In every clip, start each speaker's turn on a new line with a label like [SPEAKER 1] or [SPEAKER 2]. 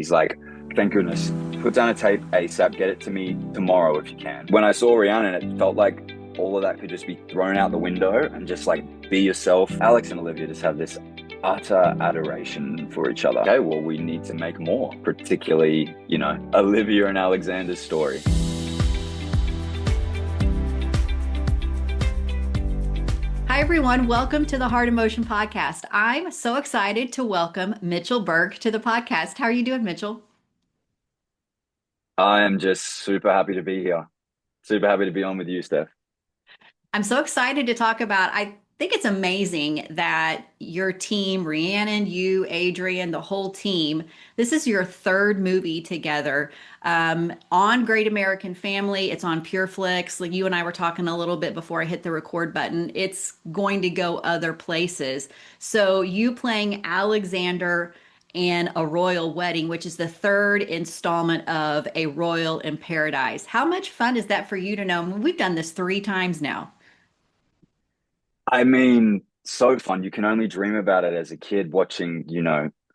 [SPEAKER 1] He's like, thank goodness, put down a tape ASAP, get it to me tomorrow if you can. When I saw Rhiannon, it felt like all of that could just be thrown out the window and just like be yourself. Alex and Olivia just have this utter adoration for each other. Okay, well, we need to make more, particularly, Olivia and Alexander's story.
[SPEAKER 2] Hi, everyone. Welcome to the Heart Emotion Podcast. I'm so excited to welcome Mitchell Bourke to the podcast. How are you doing, Mitchell?
[SPEAKER 1] I am just super happy to be here. Super happy to be on with you, Steph.
[SPEAKER 2] I'm so excited to talk about. I think it's amazing that your team, Rhiannon, you, Adrian, the whole team, this is your third movie together on Great American Family. It's on PureFlix. Like you and I were talking a little bit before I hit the record button. It's going to go other places. So you playing Alexander and a Royal Wedding, which is the third installment of A Royal in Paradise. How much fun is that for you to know? We've done this three times now.
[SPEAKER 1] I mean, so fun. You can only dream about it as a kid watching,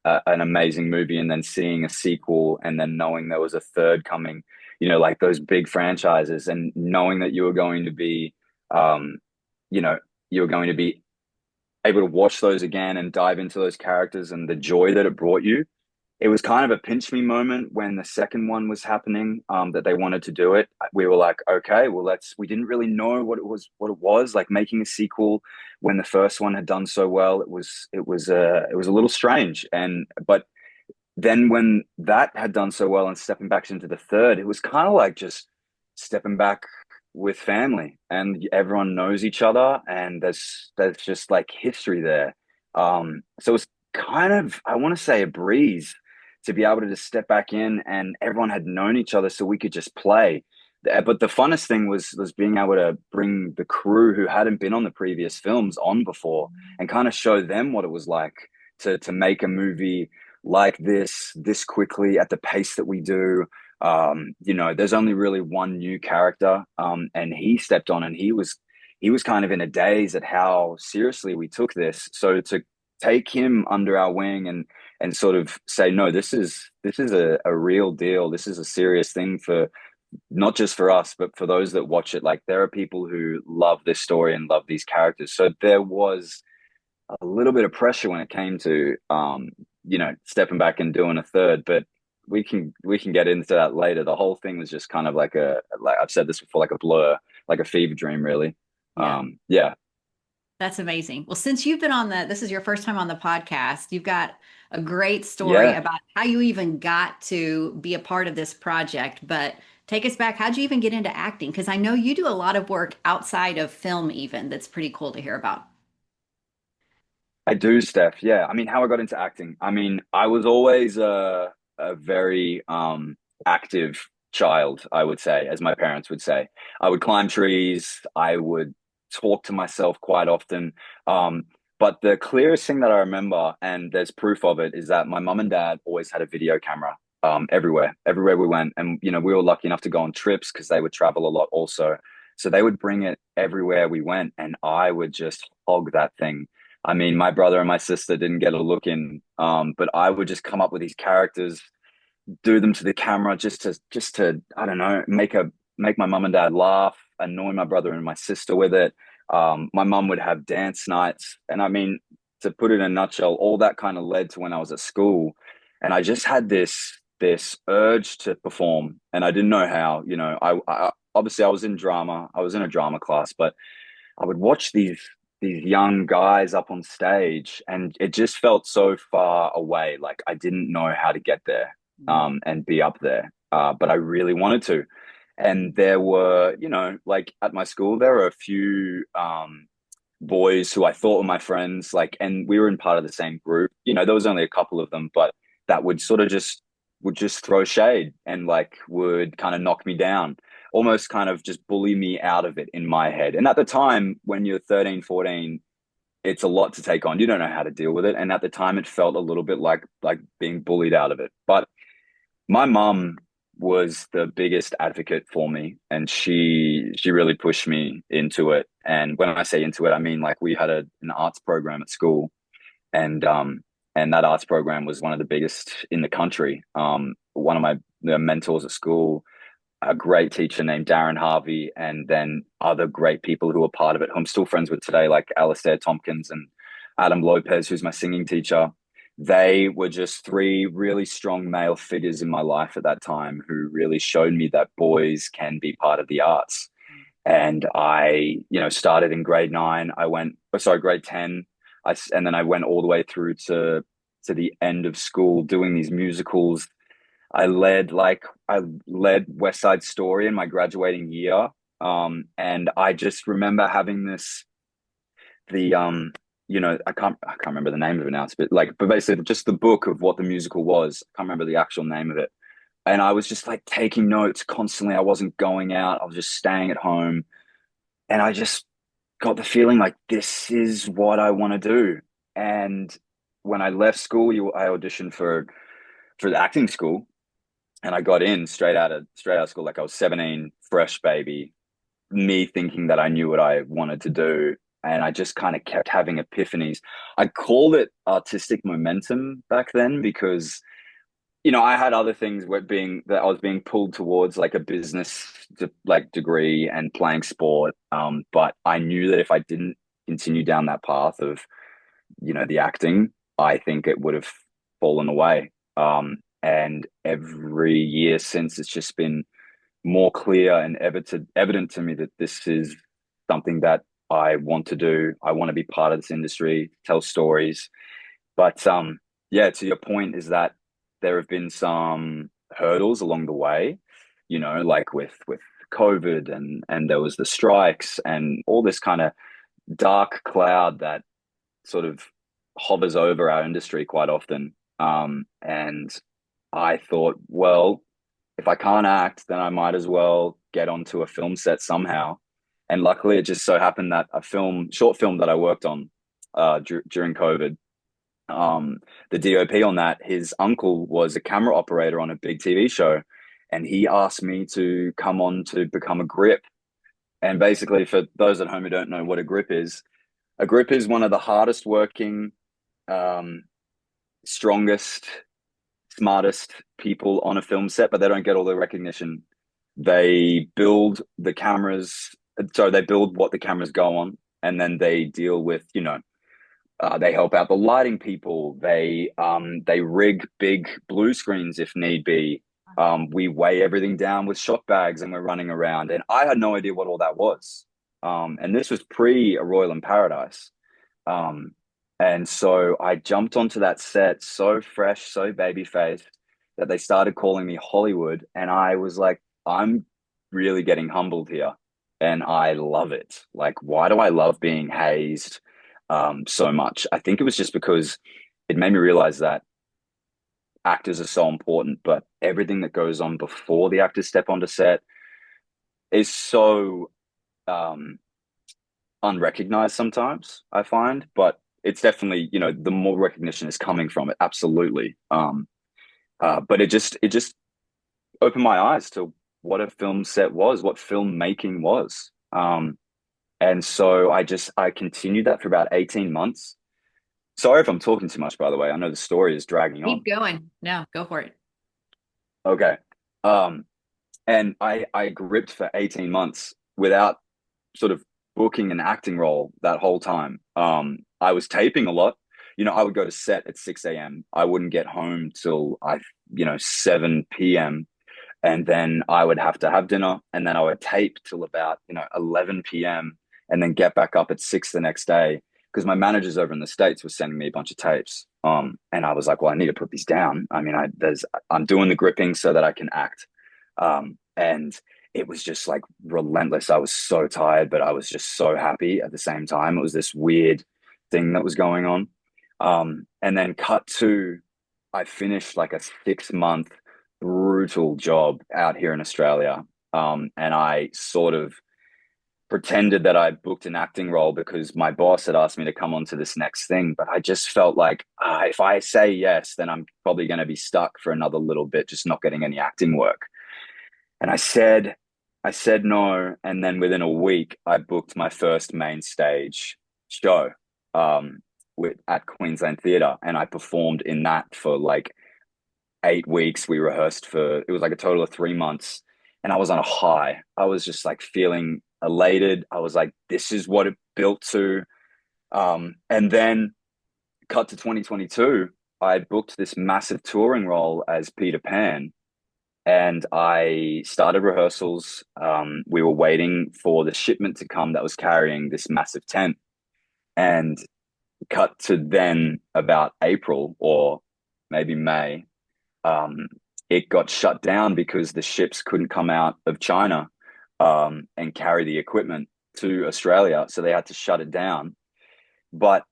[SPEAKER 1] an amazing movie and then seeing a sequel and then knowing there was a third coming, like those big franchises and knowing that you were going to be, um, you know, you were going to be able to watch those again and dive into those characters and the joy that it brought you. It was kind of a pinch me moment when the second one was happening, that they wanted to do it. We were like, okay, well, we didn't really know what it was like making a sequel when the first one had done so well. It was a little strange. But then when that had done so well and stepping back into the third, it was kind of like just stepping back with family and everyone knows each other and there's just like history there. So it's kind of, I want to say, a breeze to be able to just step back in and everyone had known each other so we could just play. But the funnest thing was being able to bring the crew who hadn't been on the previous films on before and kind of show them what it was like to make a movie like this quickly at the pace that we do. There's only really one new character, and he stepped on and he was kind of in a daze at how seriously we took this. So to take him under our wing and sort of say, no, this is a real deal. This is a serious thing for not just for us, but for those that watch it. Like there are people who love this story and love these characters. So there was a little bit of pressure when it came to stepping back and doing a third, but we can get into that later. The whole thing was just kind of like I've said this before, like a blur, like a fever dream, really.
[SPEAKER 2] Yeah,
[SPEAKER 1] Yeah,
[SPEAKER 2] that's amazing. Well, since you've been on this is your first time on the podcast, you've got a great story
[SPEAKER 1] yeah.
[SPEAKER 2] about how you even got to be a part of this project. But take us back. How'd you even get into acting? Because I know you do a lot of work outside of film, even that's pretty cool to hear about.
[SPEAKER 1] I do, Steph. Yeah. I mean, how I got into acting. I mean, I was always a very active child, I would say, as my parents would say. I would climb trees. I would talk to myself quite often. But the clearest thing that I remember, and there's proof of it, is that my mum and dad always had a video camera everywhere we went. And, we were lucky enough to go on trips because they would travel a lot also. So they would bring it everywhere we went, and I would just hog that thing. I mean, my brother and my sister didn't get a look in, but I would just come up with these characters, do them to the camera just to I don't know, make my mum and dad laugh, annoy my brother and my sister with it. My mum would have dance nights, and I mean, to put it in a nutshell, all that kind of led to when I was at school, and I just had this urge to perform, and I didn't know how. I obviously I was in drama, I was in a drama class, but I would watch these young guys up on stage, and it just felt so far away. Like I didn't know how to get there, and be up there. But I really wanted to. And there were, like at my school, there were a few boys who I thought were my friends, like, and we were in part of the same group. There was only a couple of them, but that would sort of just throw shade and like would kind of knock me down, almost kind of just bully me out of it in my head. And at the time, when you're 13, 14, it's a lot to take on. You don't know how to deal with it. And at the time it felt a little bit like being bullied out of it. But my mum was the biggest advocate for me, and she really pushed me into it. And when I say into it, I mean like we had an arts program at school, and and that arts program was one of the biggest in the country. One of my mentors at school, a great teacher named Darren Harvey, and then other great people who were part of it, who I'm still friends with today, like Alistair Tompkins and Adam Lopez, who's my singing teacher. They were just three really strong male figures in my life at that time who really showed me that boys can be part of the arts. And I, started in grade nine. I went, oh, sorry, grade 10. And then I went all the way through to the end of school doing these musicals. I led West Side Story in my graduating year. And I just remember having the I can't remember the name of it now, but basically just the book of what the musical was. I can't remember the actual name of it. And I was just like taking notes constantly. I wasn't going out. I was just staying at home. And I just got the feeling like this is what I want to do. And when I left school, I auditioned for the acting school, and I got in straight out of school. Like I was 17, fresh baby, me thinking that I knew what I wanted to do. And I just kind of kept having epiphanies. I called it artistic momentum back then because, I had other things that I was being pulled towards, like a business degree and playing sport. But I knew that if I didn't continue down that path of, the acting, I think it would have fallen away. And every year since, it's just been more clear and evident to me that this is something that I want to do. I want to be part of this industry, tell stories. But yeah, to your point, is that there have been some hurdles along the way, like with COVID, and there was the strikes and all this kind of dark cloud that sort of hovers over our industry quite often. And I thought, well, if I can't act, then I might as well get onto a film set somehow. And luckily, it just so happened that short film that I worked on during COVID, the DOP on that, his uncle was a camera operator on a big TV show, and he asked me to come on to become a grip. And basically, for those at home who don't know what a grip is one of the hardest working, um, strongest, smartest people on a film set, but they don't get all the recognition. They build the cameras, so they build what the cameras go on, and then they deal with, they help out the lighting people. They rig big blue screens if need be. We weigh everything down with shot bags, and we're running around. And I had no idea what all that was. And this was pre A Royal in Paradise. Um, and so I jumped onto that set so fresh, so baby faced, that they started calling me Hollywood. And I was like, I'm really getting humbled here. And I love it. Like, why do I love being hazed so much? I think it was just because it made me realize that actors are so important, but everything that goes on before the actors step onto set is so um, unrecognized sometimes, I find. But it's definitely, the more recognition is coming from it, absolutely. But it just opened my eyes to what a film set was, what filmmaking was. And so I continued that for about 18 months. Sorry if I'm talking too much, by the way. I know the story is dragging on.
[SPEAKER 2] Keep going. No, go for it.
[SPEAKER 1] Okay. Um, and I gripped for 18 months without sort of booking an acting role that whole time. I was taping a lot. I would go to set at 6 a.m. I wouldn't get home till 7 p.m. And then I would have to have dinner, and then I would tape till about, 11 p.m. and then get back up at 6 the next day because my managers over in the States were sending me a bunch of tapes. And I was like, well, I need to put these down. I mean, I'm doing the gripping so that I can act. And it was just like relentless. I was so tired, but I was just so happy at the same time. It was this weird thing that was going on. And then cut to, I finished like a 6 month brutal job out here in Australia. And I sort of pretended that I booked an acting role because my boss had asked me to come on to this next thing. But I just felt like if I say yes, then I'm probably going to be stuck for another little bit, just not getting any acting work. And I said no. And then within a week, I booked my first main stage show. at Queensland Theatre, and I performed in that for like 8 weeks. We rehearsed for it was like a total of 3 months, and I was on a high. I was just like feeling elated. I was like, this is what it built to. And then cut to 2022, I booked this massive touring role as Peter Pan, and I started rehearsals. We were waiting for the shipment to come that was carrying this massive tent, and cut to then about April or maybe May, um, it got shut down because the ships couldn't come out of China and carry the equipment to Australia, so they had to shut it down. But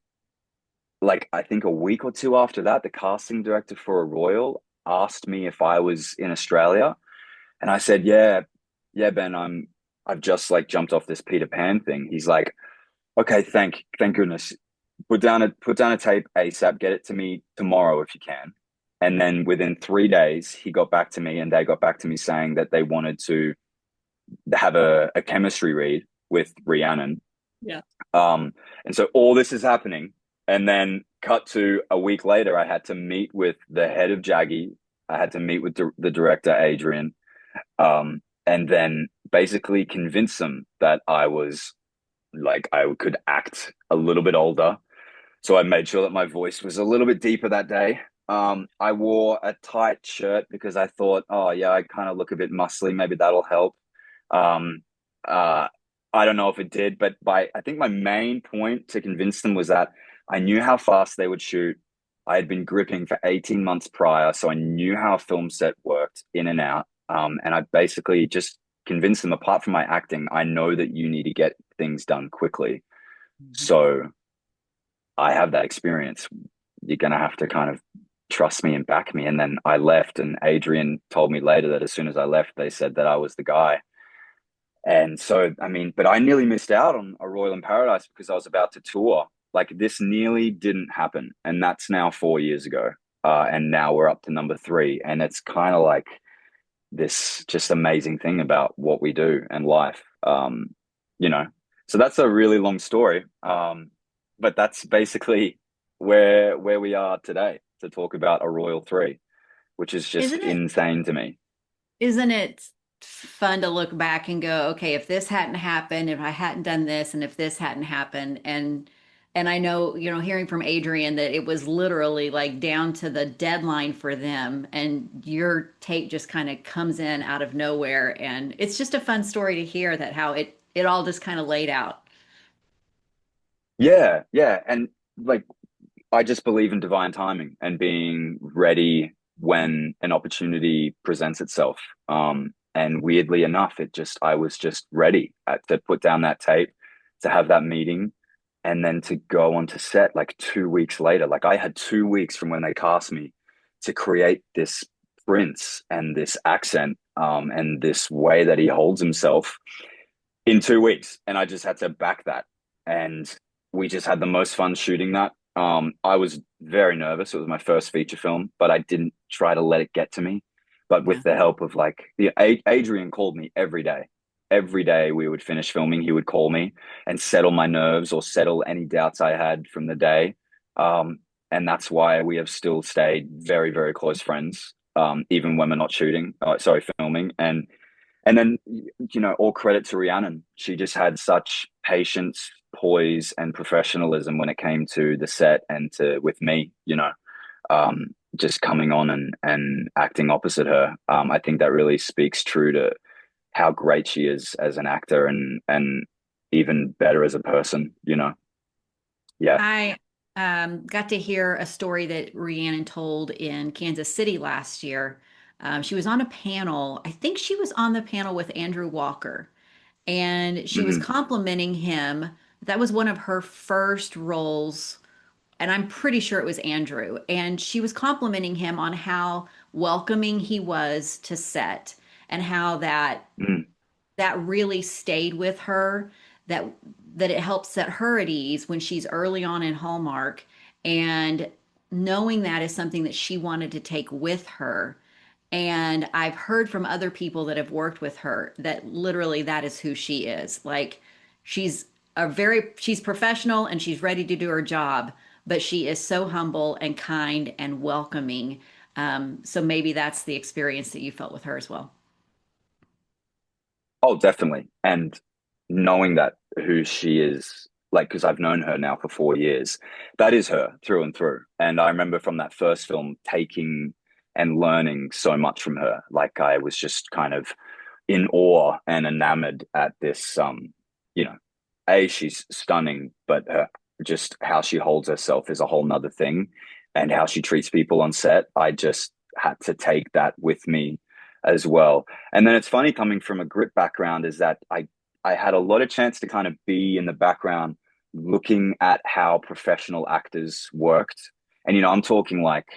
[SPEAKER 1] like I think a week or two after that, the casting director for a Royal asked me if I was in Australia, and I said, "Yeah, yeah, Ben, I've just like jumped off this Peter Pan thing." He's like, "Okay, thank goodness. Put down a tape ASAP. Get it to me tomorrow if you can." And then within 3 days, he got back to me, and they got back to me saying that they wanted to have a chemistry read with Rhiannon.
[SPEAKER 2] Yeah.
[SPEAKER 1] And so all this is happening. And then cut to a week later, I had to meet with the head of Jaggy. I had to meet with the director, Adrian, and then basically convince them that I was like, I could act a little bit older. So I made sure that my voice was a little bit deeper that day. I wore a tight shirt because I thought, oh, yeah, I kind of look a bit muscly. Maybe that'll help. Um, uh, I don't know if it did, but I think my main point to convince them was that I knew how fast they would shoot. I had been gripping for 18 months prior, so I knew how a film set worked in and out. And I basically just convinced them, apart from my acting, I know that you need to get things done quickly. So I have that experience. You're going to have to kind of trust me and back me. And then I left, and Adrian told me later that as soon as I left, they said that I was the guy. And so, I mean, but I nearly missed out on a Royal in Paradise because I was about to tour. Like this nearly didn't happen. And that's now 4 years ago. And now we're up to number three. And it's kind of like this just amazing thing about what we do and life. You know, so that's a really long story. But that's basically where we are today to talk about a Royal Three, which is just
[SPEAKER 2] Isn't it
[SPEAKER 1] insane to me.
[SPEAKER 2] isn't it fun to look back and go, okay, if this hadn't happened, if I hadn't done this, and if this hadn't happened, and I know, hearing from Adrian that it was literally like down to the deadline for them, and your tape just kind of comes in out of nowhere, and it's just a fun story to hear that how it all just kind of laid out.
[SPEAKER 1] Yeah, yeah. And like I just believe in divine timing and being ready when an opportunity presents itself. And weirdly enough, I was just ready to put down that tape, to have that meeting, and then to go on to set like 2 weeks later. Like I had 2 weeks from when they cast me to create this prince and this accent, and this way that he holds himself in 2 weeks. And I just had to back that. And we just had the most fun shooting that. I was very nervous. It was my first feature film, but I didn't try to let it get to me. But with
[SPEAKER 2] Yeah.
[SPEAKER 1] the help of like Adrian called me every day. Every day we would finish filming, he would call me and settle my nerves or settle any doubts I had from the day. And that's why we have still stayed very, very close friends, even when we're not shooting, sorry, filming. And then, all credit to Rhiannon. She just had such patience, poise, and professionalism when it came to the set and to with me, just coming on and acting opposite her. I think that really speaks true to how great she is as an actor and even better as a person. Yeah.
[SPEAKER 2] I got to hear a story that Rhiannon told in Kansas City last year. She was on a panel. I think she was on the panel with Andrew Walker, and she was
[SPEAKER 1] Hmm.
[SPEAKER 2] complimenting him. That was one of her first roles, and I'm pretty sure it was Andrew. And she was complimenting him on how welcoming he was to set and how that really stayed with her, that that it helps set her at ease when she's early on in Hallmark, and knowing that is something that she wanted to take with her. And I've heard from other people that have worked with her that literally that is who she is. Like she's she's professional and she's ready to do her job, but she is so humble and kind and welcoming. So maybe that's the experience that you felt with her as well.
[SPEAKER 1] Oh, definitely. And knowing that who she is, like, because I've known her now for 4 years, that is her through and through. And I remember from that first film taking and learning so much from her. Like, I was just kind of in awe and enamored at this, you know, she's stunning, but just how she holds herself is a whole nother thing. And how she treats people on set. I just had to take that with me as well. And then it's funny coming from a grip background is that I had a lot of chance to kind of be in the background looking at how professional actors worked. And I'm talking like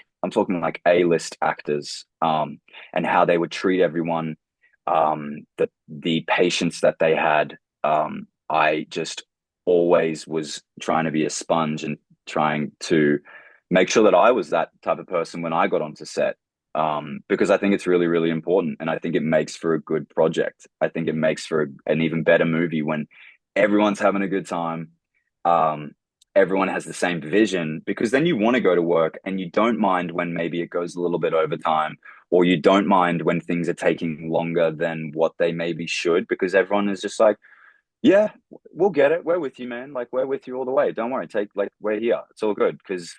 [SPEAKER 1] A-list actors, and how they would treat everyone, the patience that they had. I just always was trying to be a sponge and trying to make sure that I was that type of person when I got onto set, because I think it's really, really important. And I think it makes for a good project. I think it makes for an even better movie when everyone's having a good time. Um, Everyone has the same vision, because then you want to go to work and you don't mind when maybe it goes a little bit over time, or you don't mind when things are taking longer than what they maybe should, because everyone is just like, yeah, we'll get it. We're with you, man. Like, we're with you all the way. Don't worry. We're here. It's all good. Because,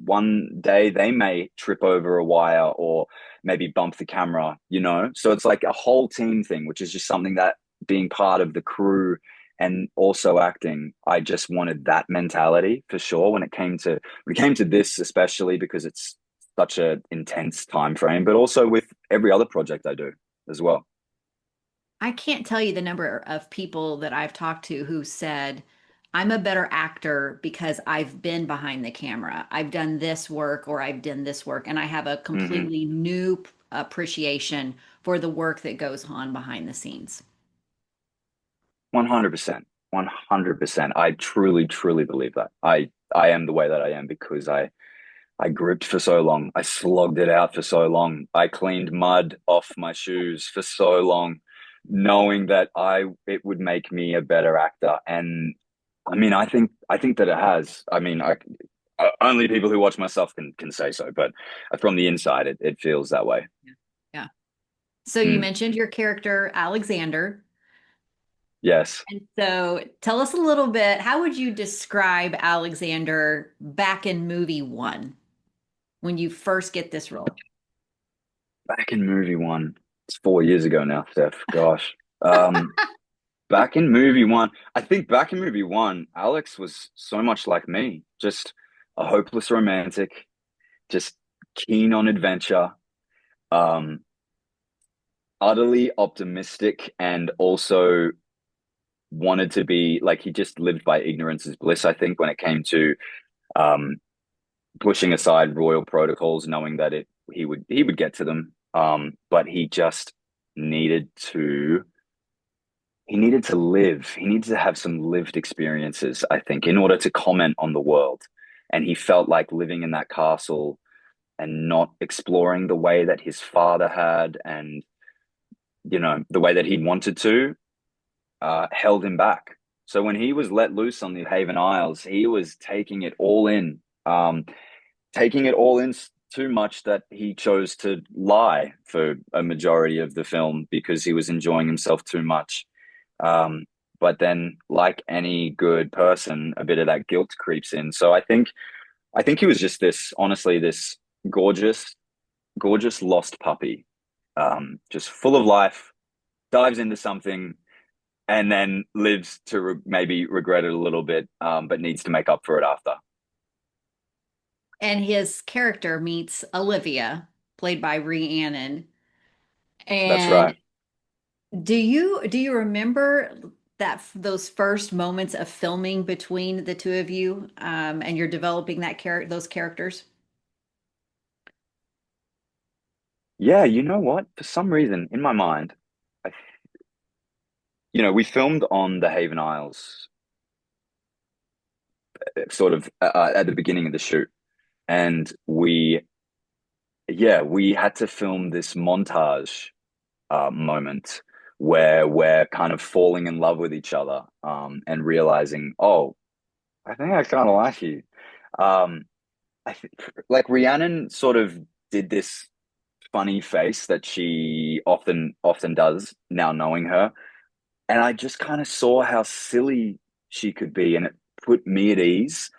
[SPEAKER 1] one day they may trip over a wire or maybe bump the camera. So it's like a whole team thing, which is just something that, being part of the crew and also acting, I just wanted that mentality for sure when it came to this, especially because it's such a intense time frame, but also with every other project I do as well.
[SPEAKER 2] I can't tell you the number of people that I've talked to who said, I'm a better actor because I've been behind the camera. I've done this work or I've done this work, and I have a
[SPEAKER 1] Hmm.
[SPEAKER 2] completely new appreciation for the work that goes on behind the scenes.
[SPEAKER 1] 100%. 100%. I truly, truly believe that. I am the way that I am because I gripped for so long. I slogged it out for so long. I cleaned mud off my shoes for so long, knowing that I it would make me a better actor. And I mean, I think that it has. I mean, only people who watch myself can say so, but from the inside, it feels that way.
[SPEAKER 2] Yeah. Yeah. So you
[SPEAKER 1] Mm,
[SPEAKER 2] mentioned your character, Alexander.
[SPEAKER 1] yes.
[SPEAKER 2] And so tell us a little bit, how would you describe Alexander back in movie one when you first get this role?
[SPEAKER 1] Back in movie one, it's 4 years ago now, Steph. Gosh. Um, Back in movie one, I think back in movie one, Alex was so much like me, just a hopeless romantic, just keen on adventure, um, utterly optimistic, and also wanted to be like, he just lived by ignorance is bliss, I think, when it came to um, pushing aside royal protocols, knowing that he would get to them. But he just needed to he needed to live. He needed to have some lived experiences, I think, in order to comment on the world. And he felt like living in that castle and not exploring the way that his father had, and the way that he wanted to, held him back. So when he was let loose on the Haven Isles, he was taking it all in too much, that he chose to lie for a majority of the film because he was enjoying himself too much. Um, but then, like any good person, a bit of that guilt creeps in. So I think he was just honestly, this gorgeous, gorgeous lost puppy, just full of life, dives into something, and then lives to maybe regret it a little bit, but needs to make up for it after.
[SPEAKER 2] And his character meets Olivia, played by Rhiannon.
[SPEAKER 1] That's
[SPEAKER 2] And
[SPEAKER 1] right.
[SPEAKER 2] do you remember that those first moments of filming between the two of you, and you're developing those characters?
[SPEAKER 1] Yeah, you know what? For some reason, in my mind, I, we filmed on the Haven Isles, sort of at the beginning of the shoot, and we had to film this montage moment where we're kind of falling in love with each other, and realizing, oh, I think I kind of like you. Um, I think like Rhiannon sort of did this funny face that she often does now knowing her. And I just kind of saw how silly she could be, and it put me at ease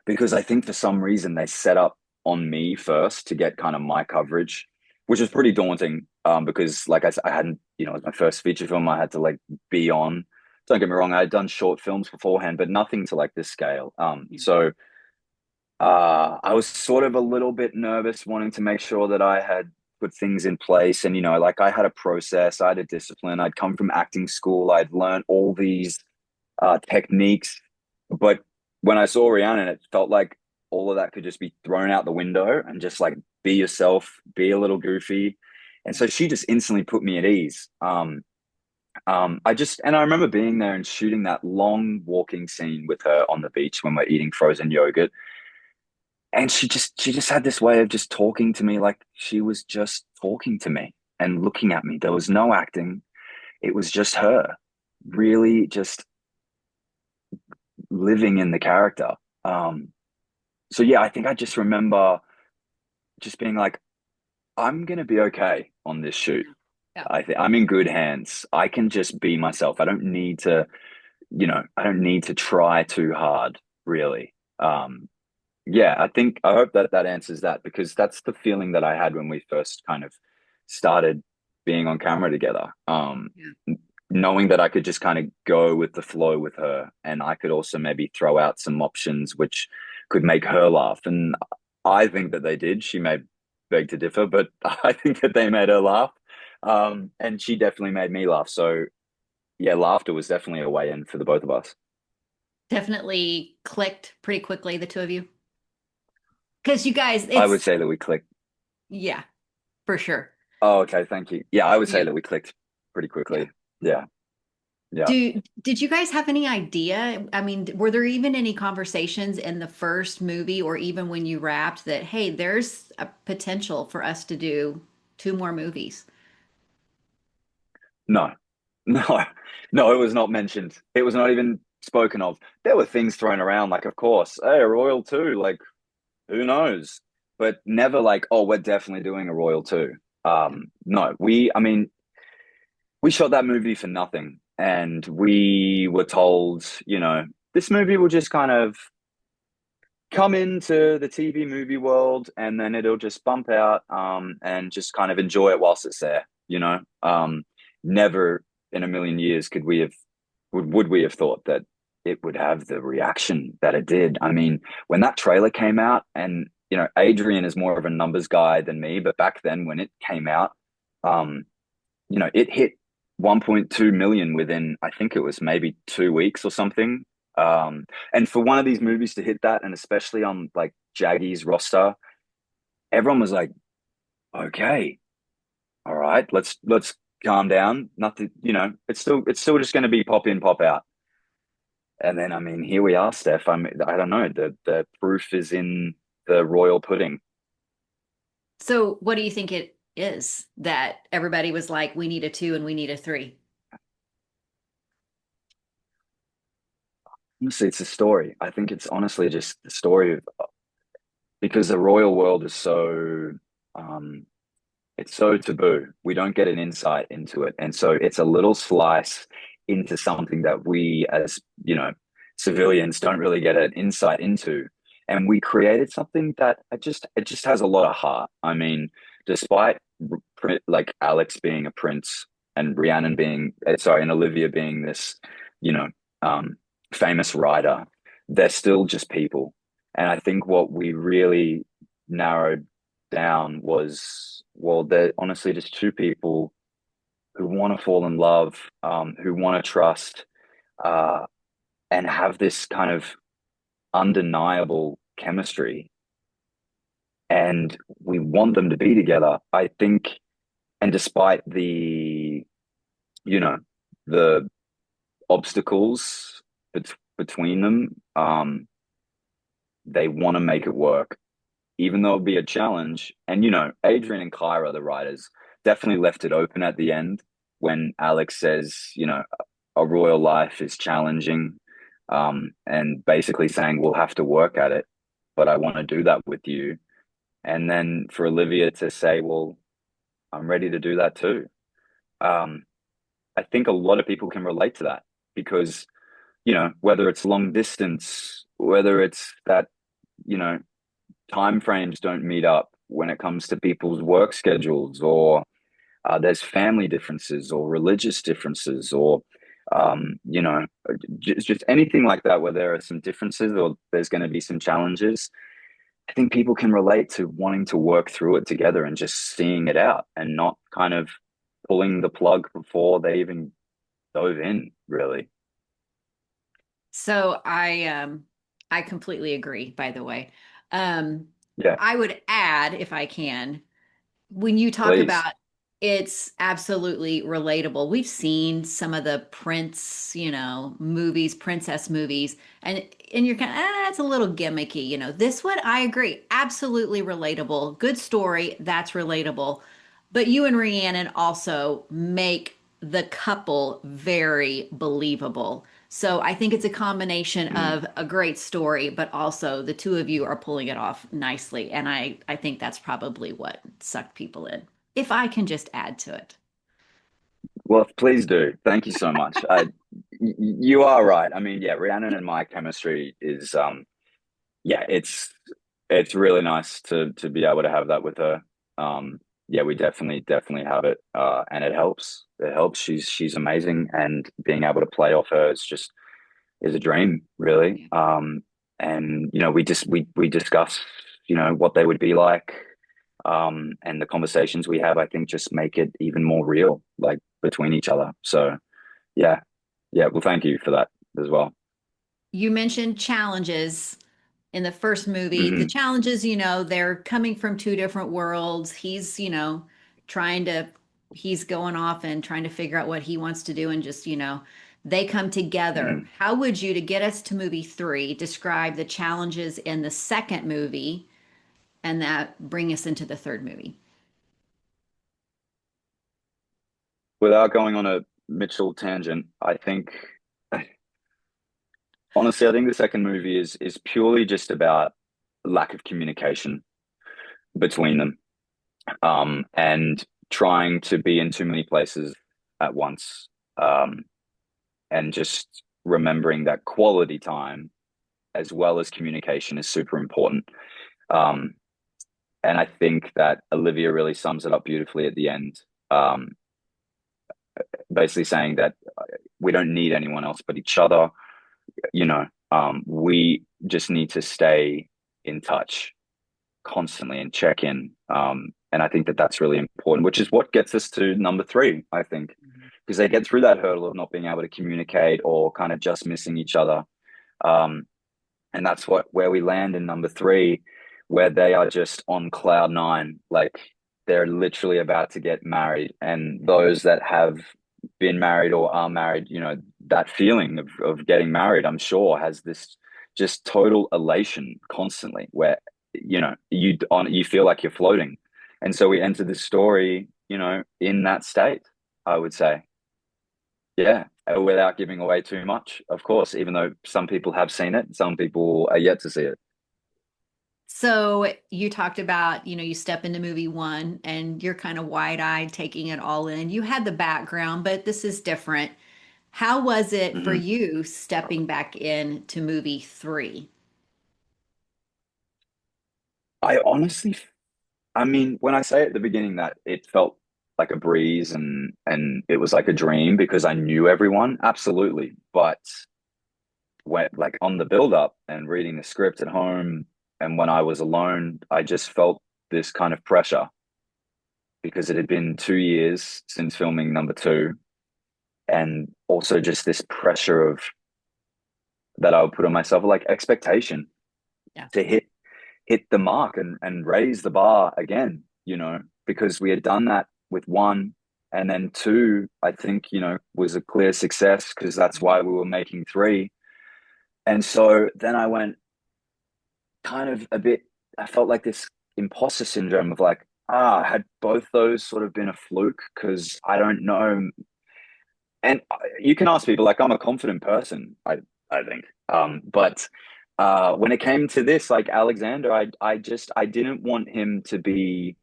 [SPEAKER 1] because I think for some reason they set up on me first to get kind of my coverage, which was pretty daunting. Because like I hadn't, it was my first feature film. I had to like be on. Don't get me wrong, I had done short films beforehand, but nothing to like this scale. I was sort of a little bit nervous, wanting to make sure that I had put things in place. And, like I had a process, I had a discipline. I'd come from acting school, I'd learned all these techniques. But when I saw Rhiannon, it felt like all of that could just be thrown out the window and just like be yourself, be a little goofy. And so she just instantly put me at ease. And I remember being there and shooting that long walking scene with her on the beach when we're eating frozen yogurt, and she just had this way of just talking to me like she was just talking to me and looking at me. There was no acting. It was just her really just living in the character. Um, so yeah, I think I just remember just being like, I'm gonna be okay on this shoot.
[SPEAKER 2] Yeah.
[SPEAKER 1] I think I'm in good hands. I can just be myself. I don't need to try too hard, really. Yeah, I hope that that answers that, because that's the feeling that I had when we first kind of started being on camera together.
[SPEAKER 2] Yeah.
[SPEAKER 1] Knowing that I could just kind of go with the flow with her, and I could also maybe throw out some options which could make her laugh. And I think that they did. She may beg to differ, but I think that they made her laugh. And she definitely made me laugh. So yeah, laughter was definitely a way in for the both of us.
[SPEAKER 2] Definitely clicked pretty quickly, the two of you. Because you guys,
[SPEAKER 1] I would
[SPEAKER 2] it's,
[SPEAKER 1] say that we clicked.
[SPEAKER 2] yeah, for sure.
[SPEAKER 1] Oh, okay, thank you. Yeah, I would say
[SPEAKER 2] Yeah.
[SPEAKER 1] that we clicked pretty
[SPEAKER 2] Yeah.
[SPEAKER 1] quickly. Yeah, yeah.
[SPEAKER 2] Did you guys have any idea? I mean, were there even any conversations in the first movie or even when you wrapped that, hey, there's a potential for us to do two more movies?
[SPEAKER 1] No, no, no, it was not mentioned. It was not even spoken of. There were things thrown around, like, of course, hey, a Royal 2, like, who knows? But never like, oh, we're definitely doing a Royal 2. No, I mean, we shot that movie for nothing. And we were told, this movie will just kind of come into the TV movie world, and then it'll just bump out, and just kind of enjoy it whilst it's there. Never in a million years would we have thought that it would have the reaction that it did. I mean, when that trailer came out, and Adrian is more of a numbers guy than me, but back then when it came out, um, it hit 1.2 million within, I think it was maybe 2 weeks or something. And for one of these movies to hit that, and especially on like Jaggy's roster, everyone was like, okay, all right, let's calm down. Nothing, it's still just going to be pop in, pop out. And then, I mean, here we are, Steph. I don't know. The proof is in the royal pudding.
[SPEAKER 2] So, what do you think it is that everybody was like, we need a two and we need a three?
[SPEAKER 1] Honestly, it's a story. I think it's honestly just the story of, because the royal world is um, it's so taboo. We don't get an insight into it. And so it's a little slice into something that we as, civilians don't really get an insight into. And we created something that it just has a lot of heart. I mean, despite like Alex being a prince and Rhiannon being, sorry, and Olivia being this, you know, um, famous writer, they're still just people. And I think what we really narrowed down was, well, they're honestly just two people who want to fall in love, who want to trust, uh, and have this kind of undeniable chemistry. And we want them to be together, I think. And despite you know, the obstacles between them, they want to make it work, even though it'll be a challenge. And Adrian and Kyra, the writers, definitely left it open at the end when Alex says, a royal life is challenging, and basically saying we'll have to work at it. but I want to do that with you. And then for Olivia to say, well, I'm ready to do that too. Um, I think a lot of people can relate to that because, whether it's long distance, whether it's that, you know, time frames don't meet up when it comes to people's work schedules, or there's family differences or religious differences, or just anything like that where there are some differences or there's going to be some challenges. I think people can relate to wanting to work through it together and just seeing it out and not kind of pulling the plug before they even dove in, really.
[SPEAKER 2] So I completely agree, by the way. Um
[SPEAKER 1] Yeah,
[SPEAKER 2] I would add, if I can, when you talk
[SPEAKER 1] please.
[SPEAKER 2] about it's absolutely relatable. We've seen some of the Prince, movies, princess movies, and you're kind of, it's a little gimmicky, This one, I agree, absolutely relatable. Good story, that's relatable. But you and Rhiannon also make the couple very believable. So I think it's a combination
[SPEAKER 1] Mm.
[SPEAKER 2] of a great story, but also the two of you are pulling it off nicely. And I think that's probably what sucked people in, if I can just add to it.
[SPEAKER 1] Well, please do. Thank you so much. You are right. I mean, yeah, Rhiannon and my chemistry is, yeah, it's really nice to be able to have that with her. Yeah, we definitely have it, and it helps. It helps. She's amazing, and being able to play off her is a dream, really.
[SPEAKER 2] Yeah.
[SPEAKER 1] And we discuss, what they would be like, and the conversations we have, I think, just make it even more real, like between each other. So yeah, yeah. Well, thank you for that as well.
[SPEAKER 2] You mentioned challenges in the first movie. The
[SPEAKER 1] Hmm.
[SPEAKER 2] challenges, they're coming from two different worlds. He's, trying to, he's going off and trying to figure out what he wants to do and just, they come together.
[SPEAKER 1] Hmm.
[SPEAKER 2] How would you, to get us to movie three, describe the challenges in the second movie and that bring us into the third movie?
[SPEAKER 1] Without going on a Mitchell tangent, I think honestly, I think the second movie is purely just about lack of communication between them, and trying to be in too many places at once, um, and just remembering that quality time as well as communication is super important. Um, and I think that Olivia really sums it up beautifully at the end, um, basically saying that we don't need anyone else but each other. We just need to stay in touch constantly and check in. And I think that that's really important, which is what gets us to number three, I think, because they get through that hurdle of not being able to communicate or kind of just missing each other. Um, and that's where we land in number three, where they are just on cloud nine, like they're literally about to get married. And those that have been married or are married, that feeling of getting married, I'm sure, has this just total elation constantly, where you feel like you're floating. And so we enter this story, in that state, I would say. Yeah, without giving away too much, of course, even though some people have seen it, some people are yet to see it.
[SPEAKER 2] So you talked about, you step into movie one and you're kind of wide-eyed taking it all in. You had the background, but this is different. How was it for
[SPEAKER 1] Hmm.
[SPEAKER 2] you stepping back in to movie three?
[SPEAKER 1] I honestly, I mean, when I say at the beginning that it felt like a breeze and it was like a dream because I knew everyone, absolutely. But when like on the build up and reading the script at home and when I was alone, I just felt this kind of pressure because it had been 2 years since filming number two, and also just this pressure of that I would put on myself, like expectation
[SPEAKER 2] Yeah.
[SPEAKER 1] to hit the mark and raise the bar again, because we had done that with one, and then two, I think, was a clear success because that's why we were making three. And so then I went kind of a bit, I felt like this imposter syndrome of like, had both those sort of been a fluke? Because I don't know. And you can ask people, like, I'm a confident person, I think. But When it came to this, like Alexander, I didn't want him to be.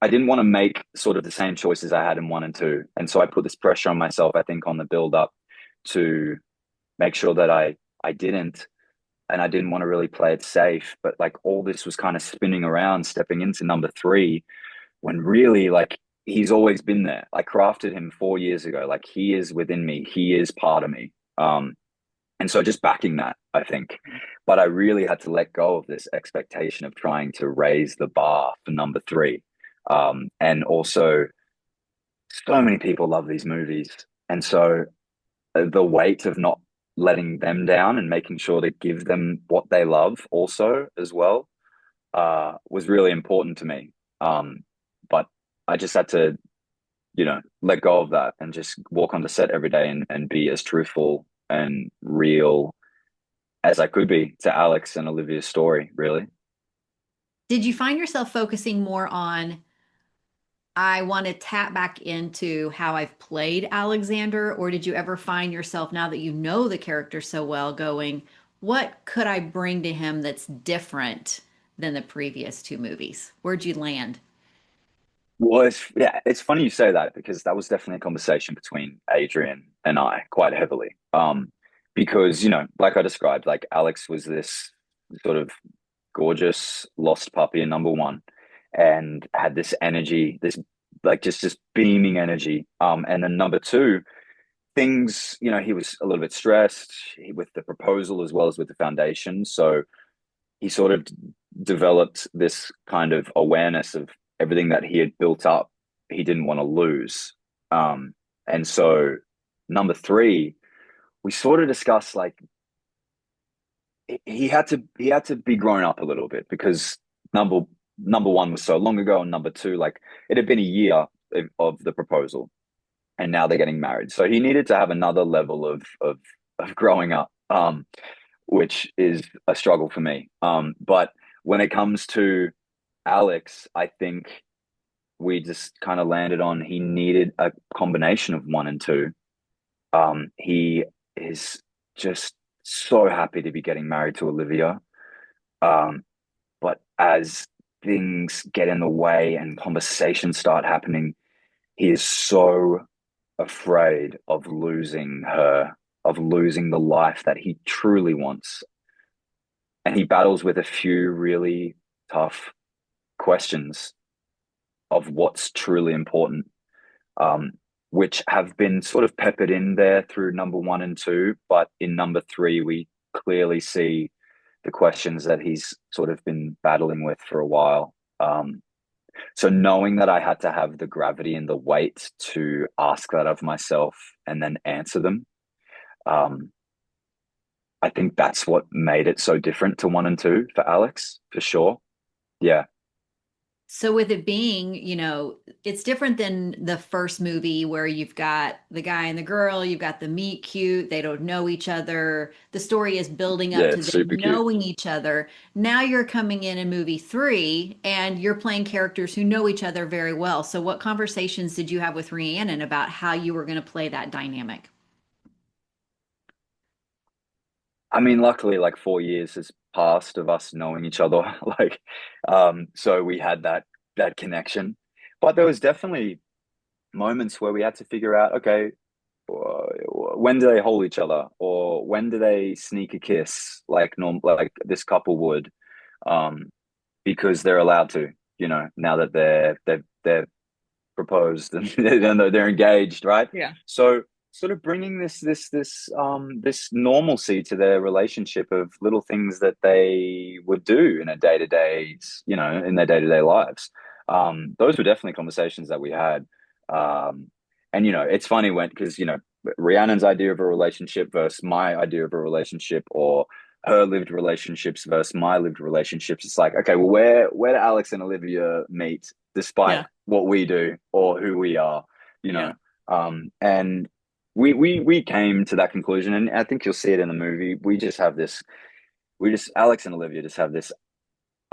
[SPEAKER 1] I didn't want to make sort of the same choices I had in one and two, and so I put this pressure on myself. I think on the build up to make sure that I didn't, and I didn't want to really play it safe. But like all this was kind of spinning around, stepping into number three, when really like he's always been there. I crafted him 4 years ago. Like he is within me. He is part of me. And so just backing that, I think. But I really had to let go of this expectation of trying to raise the bar for number three. And also, so many people love these movies. And so the weight of not letting them down and making sure to give them what they love also as well was really important to me. But I just had to, let go of that and just walk on the set every day and be as truthful and real as I could be to Alex and Olivia's story, really.
[SPEAKER 2] Did you find yourself focusing more on, I want to tap back into how I've played Alexander, or did you ever find yourself, now that you know the character so well, going, what could I bring to him that's different than the previous two movies? Where'd you land?
[SPEAKER 1] Well, it's funny you say that because that was definitely a conversation between Adrian and I quite heavily. Because, like I described, like Alex was this sort of gorgeous lost puppy in number one and had this energy, this like just beaming energy. And then number two, things, he was a little bit stressed with the proposal as well as with the foundation. So he sort of developed this kind of awareness of everything that he had built up, he didn't want to lose. And so number three, we sort of discussed like he had to be grown up a little bit because number number one was so long ago, and number two, like it had been a year of the proposal, and now they're getting married. So he needed to have another level of growing up, which is a struggle for me. But when it comes to Alex, I think we just kind of landed on he needed a combination of one and two. He is just so happy to be getting married to Olivia. Um, but as things get in the way and conversations start happening, he is so afraid of losing her, of losing the life that he truly wants. And he battles with a few really tough questions of what's truly important, um, which have been sort of peppered in there through number one and two. But in number three, we clearly see the questions that he's sort of been battling with for a while. So knowing that I had to have the gravity and the weight to ask that of myself and then answer them, um, I think that's what made it so different to one and two for Alex, for sure. Yeah.
[SPEAKER 2] So with it being, it's different than the first movie where you've got the guy and the girl, you've got the meet cute, they don't know each other. The story is building
[SPEAKER 1] Yeah,
[SPEAKER 2] up to
[SPEAKER 1] it's
[SPEAKER 2] them
[SPEAKER 1] super cute.
[SPEAKER 2] knowing each other. Now you're coming in movie three and you're playing characters who know each other very well. So what conversations did you have with Rhiannon about how you were going to play that dynamic?
[SPEAKER 1] I mean, luckily, like 4 years has passed of us knowing each other. Like, so we had that connection. But there was definitely moments where we had to figure out, okay, when do they hold each other, or when do they sneak a kiss, like this couple would, um, because they're allowed to, now that they're proposed and they're engaged, right?
[SPEAKER 2] Yeah.
[SPEAKER 1] So sort of bringing this normalcy to their relationship of little things that they would do in a day to day, in their day to day lives. Those were definitely conversations that we had. And it's funny when because Rhiannon's idea of a relationship versus my idea of a relationship, or her lived relationships versus my lived relationships. It's like, okay, well, where do Alex and Olivia meet, despite
[SPEAKER 2] Yeah.
[SPEAKER 1] what we do or who we are, you know.
[SPEAKER 2] Yeah.
[SPEAKER 1] And we came to that conclusion, and I think you'll see it in the movie. We just Alex and Olivia just have this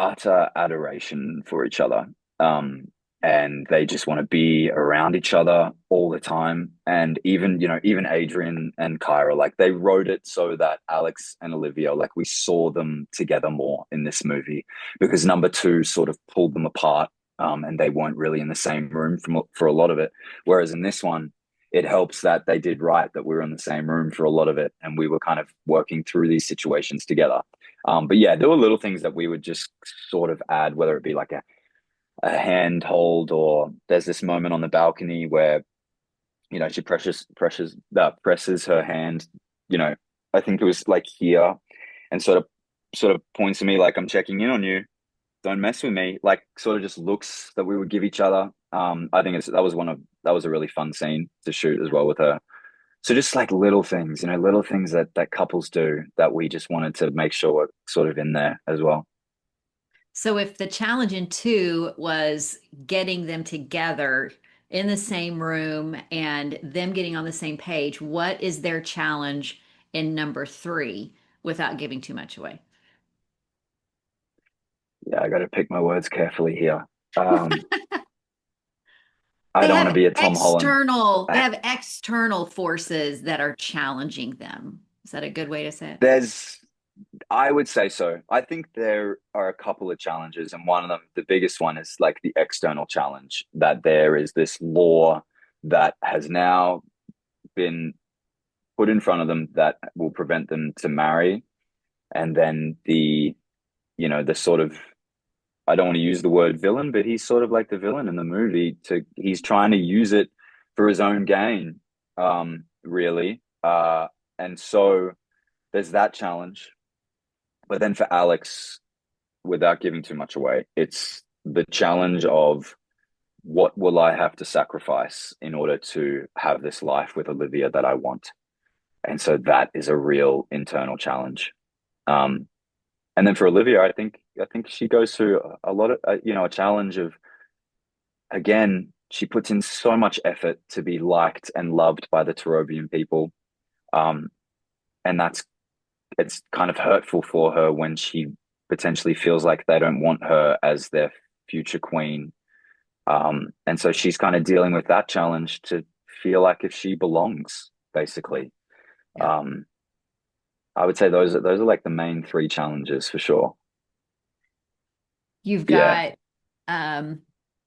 [SPEAKER 1] utter adoration for each other. Um, and they just want to be around each other all the time. And even, even Adrian and Kyra, like they wrote it so that Alex and Olivia, like we saw them together more in this movie because number two sort of pulled them apart. And they weren't really in the same room for a lot of it. Whereas in this one, it helps that they did right that we were in the same room for a lot of it and we were kind of working through these situations together. But yeah, there were little things that we would just sort of add, whether it be like a handhold, or there's this moment on the balcony where she presses her hand, you know I think it was like here, and sort of points to me like, I'm checking in on you, don't mess with me, like sort of just looks that we would give each other. I think that was a really fun scene to shoot as well with her. So just like little things, little things that couples do that we just wanted to make sure were sort of in there as well.
[SPEAKER 2] So if the challenge in two was getting them together in the same room and them getting on the same page, what is their challenge in number three without giving too much away?
[SPEAKER 1] Yeah, I got to pick my words carefully here. um I
[SPEAKER 2] They
[SPEAKER 1] don't want to
[SPEAKER 2] have
[SPEAKER 1] be a Tom Holland.
[SPEAKER 2] they have external forces that are challenging them. Is that a good way to say it?
[SPEAKER 1] There's I would say so. I think there are a couple of challenges, and one of them, the biggest one, is like the external challenge that there is this law that has now been put in front of them that will prevent them to marry. And then the sort of, I don't want to use the word villain, but he's sort of like the villain in the movie. He's trying to use it for his own gain, really. And so there's that challenge. But then for Alex, without giving too much away, it's the challenge of what will I have to sacrifice in order to have this life with Olivia that I want? And so that is a real internal challenge. Um, and then for Olivia, I think she goes through a lot of a challenge of, again, she puts in so much effort to be liked and loved by the Tarobian people. Um, and it's kind of hurtful for her when she potentially feels like they don't want her as their future queen. And so she's kind of dealing with that challenge to feel like if she belongs, basically.
[SPEAKER 2] Yeah.
[SPEAKER 1] Um, I would say those are like the main three challenges for sure.
[SPEAKER 2] You've
[SPEAKER 1] Yeah.
[SPEAKER 2] got um,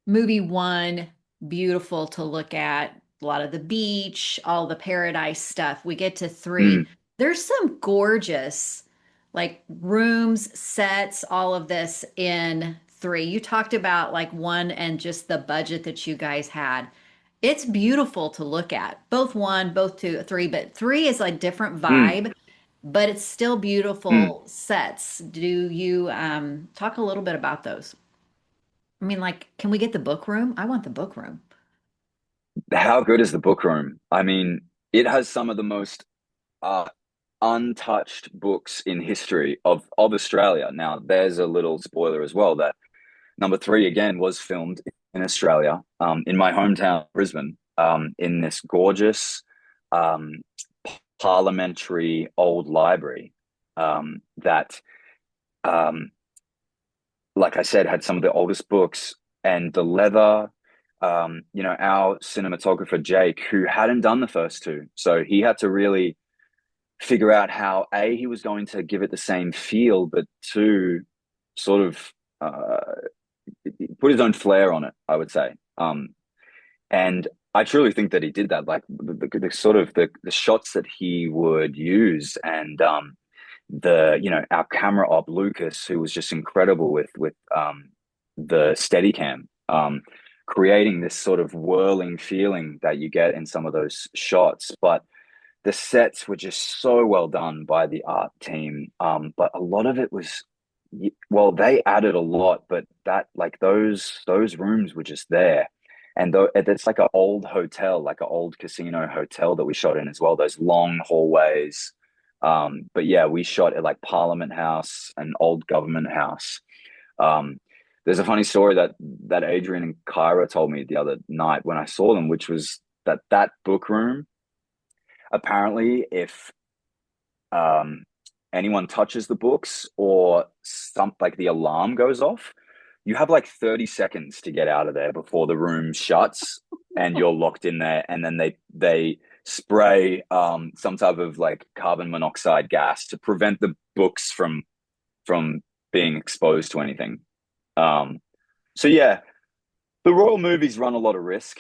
[SPEAKER 2] movie one, beautiful to look at, a lot of the beach, all the paradise stuff. We get to three.
[SPEAKER 1] Mm,
[SPEAKER 2] There's some gorgeous, like rooms, sets, all of this in three. You talked about like one and just the budget that you guys had. It's beautiful to look at. Both one, both two, three, but three is a different
[SPEAKER 1] mm,
[SPEAKER 2] vibe, but it's still
[SPEAKER 1] mm.
[SPEAKER 2] beautiful sets. Do you talk a little bit about those? I mean, like, can we get the book room? I want the book room.
[SPEAKER 1] How good is the book room? I mean, it has some of the most uh, untouched books in history of Australia. Now, there's a little spoiler as well that number three again was filmed in Australia, in my hometown, Brisbane, in this gorgeous um, parliamentary old library that, um, like I said, had some of the oldest books and the leather. Our cinematographer Jake, who hadn't done the first two, so he had to really figure out how he was going to give it the same feel, but two, sort of put his own flair on it, I would say. And I truly think that he did that. Like the sort of the shots that he would use, and our camera op Lucas, who was just incredible with the Steadicam, creating this sort of whirling feeling that you get in some of those shots. But the sets were just so well done by the art team. But a lot of it was, well, they added a lot, but that, like, those rooms were just there. And though it's like an old hotel, like an old casino hotel that we shot in as well, those long hallways. But yeah, we shot at like Parliament House, an old government house. Um, there's a funny story that Adrian and Kyra told me the other night when I saw them, which was that book room, apparently, if um anyone touches the books or some, like the alarm goes off, you have like 30 seconds to get out of there before the room shuts and you're locked in there. And then they spray some type of like carbon monoxide gas to prevent the books from being exposed to anything. Um, so yeah, the Royal movies run a lot of risk.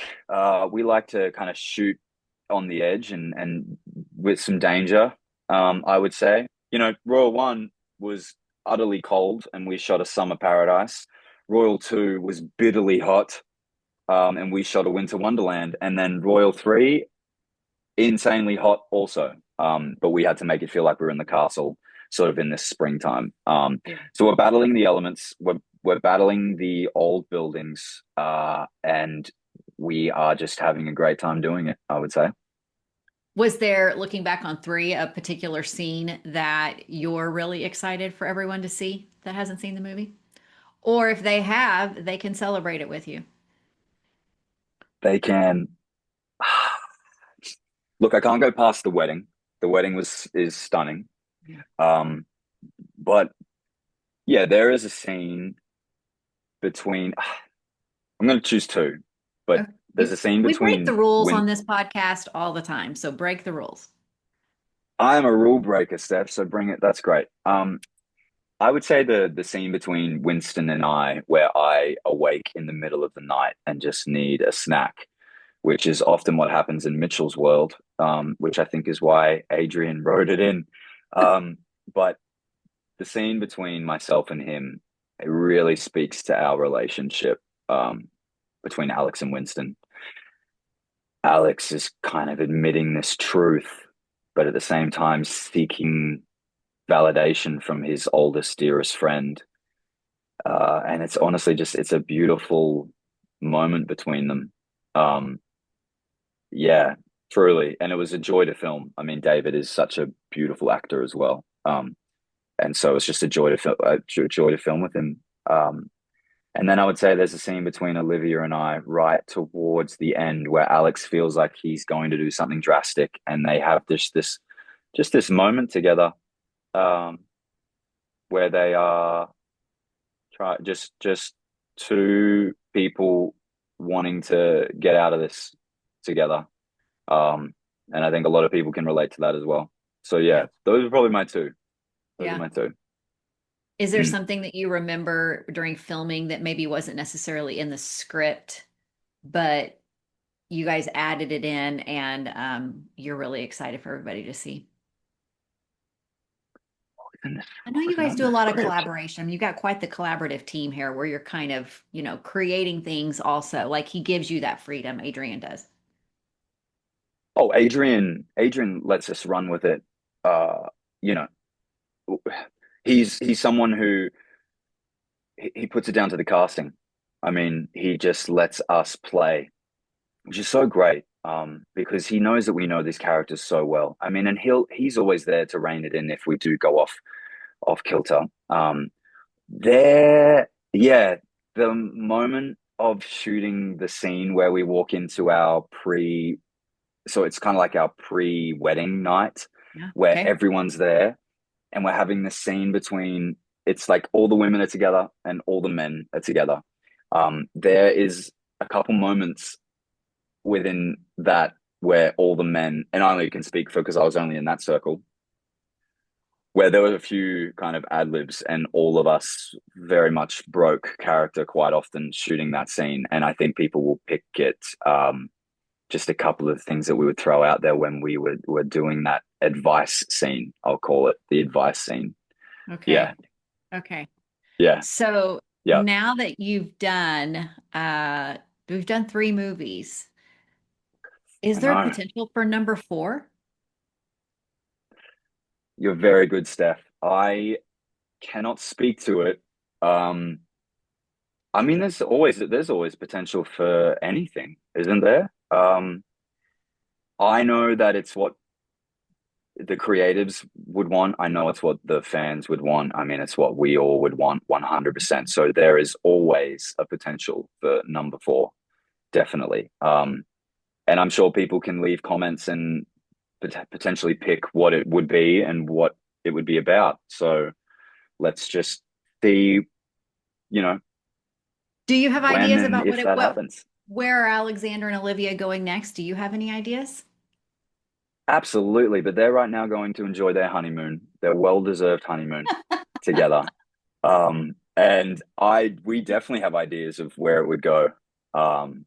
[SPEAKER 1] We like to kind of shoot on the edge and with some danger. I would say, Royal One was utterly cold, and we shot a summer paradise. Royal Two was bitterly hot, and we shot a winter wonderland. And then Royal Three, insanely hot also. But we had to make it feel like we were in the castle, sort of in this springtime.
[SPEAKER 2] Yeah.
[SPEAKER 1] So we're battling the elements. We're battling the old buildings, and we are just having a great time doing it, I would say.
[SPEAKER 2] Was there, looking back on three, a particular scene that you're really excited for everyone to see that hasn't seen the movie? Or if they have, they can celebrate it with you.
[SPEAKER 1] They can look. I can't go past the wedding. The wedding was is stunning.
[SPEAKER 2] Yeah.
[SPEAKER 1] Um, but yeah, there is a scene between. I'm going to choose two, but
[SPEAKER 2] Okay.
[SPEAKER 1] there's a scene
[SPEAKER 2] We break the
[SPEAKER 1] between
[SPEAKER 2] rules
[SPEAKER 1] when
[SPEAKER 2] on this podcast all the time, so break the rules.
[SPEAKER 1] I'm a rule breaker, Steph. So bring it. That's great. I would say the scene between Winston and I, where I awake in the middle of the night and just need a snack, which is often what happens in Mitchell's world, which I think is why Adrian wrote it in. But the scene between myself and him, it really speaks to our relationship between Alex and Winston. Alex is kind of admitting this truth, but at the same time seeking validation from his oldest, dearest friend. And it's honestly just, it's a beautiful moment between them. Um, yeah, truly. And it was a joy to film. I mean, David is such a beautiful actor as well. And so it's just a joy to film, joy to film with him. And then I would say there's a scene between Olivia and I right towards the end where Alex feels like he's going to do something drastic, and they have this moment together, um, where they are just two people wanting to get out of this together. Um, and I think a lot of people can relate to that as well. So
[SPEAKER 2] Yeah.
[SPEAKER 1] yeah, those are probably my two. Those are
[SPEAKER 2] Yeah.
[SPEAKER 1] my two.
[SPEAKER 2] Is there
[SPEAKER 1] Mm.
[SPEAKER 2] something that you remember during filming that maybe wasn't necessarily in the script, but you guys added it in and you're really excited for everybody to see?
[SPEAKER 1] Goodness,
[SPEAKER 2] I know you
[SPEAKER 1] wasn't
[SPEAKER 2] guys
[SPEAKER 1] on
[SPEAKER 2] do a
[SPEAKER 1] the
[SPEAKER 2] lot of
[SPEAKER 1] script.
[SPEAKER 2] collaboration. You've got quite the collaborative team here where you're kind of, creating things also. Like he gives you that freedom, Adrian does.
[SPEAKER 1] Oh, Adrian lets us run with it. You know, he's someone who he puts it down to the casting. I mean, he just lets us play, which is so great. Because he knows that we know these characters so well. I mean, and he's always there to rein it in if we do go off kilter. Yeah, the moment of shooting the scene where we walk into so it's kind of like our pre-wedding night
[SPEAKER 2] Yeah.
[SPEAKER 1] where
[SPEAKER 2] Okay.
[SPEAKER 1] everyone's there and we're having this scene between, it's like all the women are together and all the men are together. There is a couple moments within that where all the men, and I only can speak for because I was only in that circle, where there were a few kind of ad libs, and all of us very much broke character quite often shooting that scene. And I think people will pick it. Just a couple of things that we would throw out there when were doing that advice scene. I'll call it the advice scene. Yeah,
[SPEAKER 2] Okay. Okay.
[SPEAKER 1] yeah,
[SPEAKER 2] So
[SPEAKER 1] yeah.
[SPEAKER 2] now that we've done three movies, is
[SPEAKER 1] I
[SPEAKER 2] there
[SPEAKER 1] know.
[SPEAKER 2] potential for number four?
[SPEAKER 1] You're very good, Steph. I cannot speak to it. Um, I mean, there's always potential for anything, isn't there? I know that it's what the creatives would want. I know it's what the fans would want. I mean, it's what we all would want 100%. So there is always a potential for number four, definitely. And I'm sure people can leave comments and potentially pick what it would be and what it would be about. So let's just see, you know,
[SPEAKER 2] Do you have
[SPEAKER 1] when
[SPEAKER 2] ideas
[SPEAKER 1] and
[SPEAKER 2] about
[SPEAKER 1] if that
[SPEAKER 2] what
[SPEAKER 1] happens.
[SPEAKER 2] where are Alexander and Olivia going next? Do you have any ideas?
[SPEAKER 1] Absolutely, but they're right now going to enjoy their honeymoon, their well-deserved honeymoon together. And we definitely have ideas of where it would go. Um,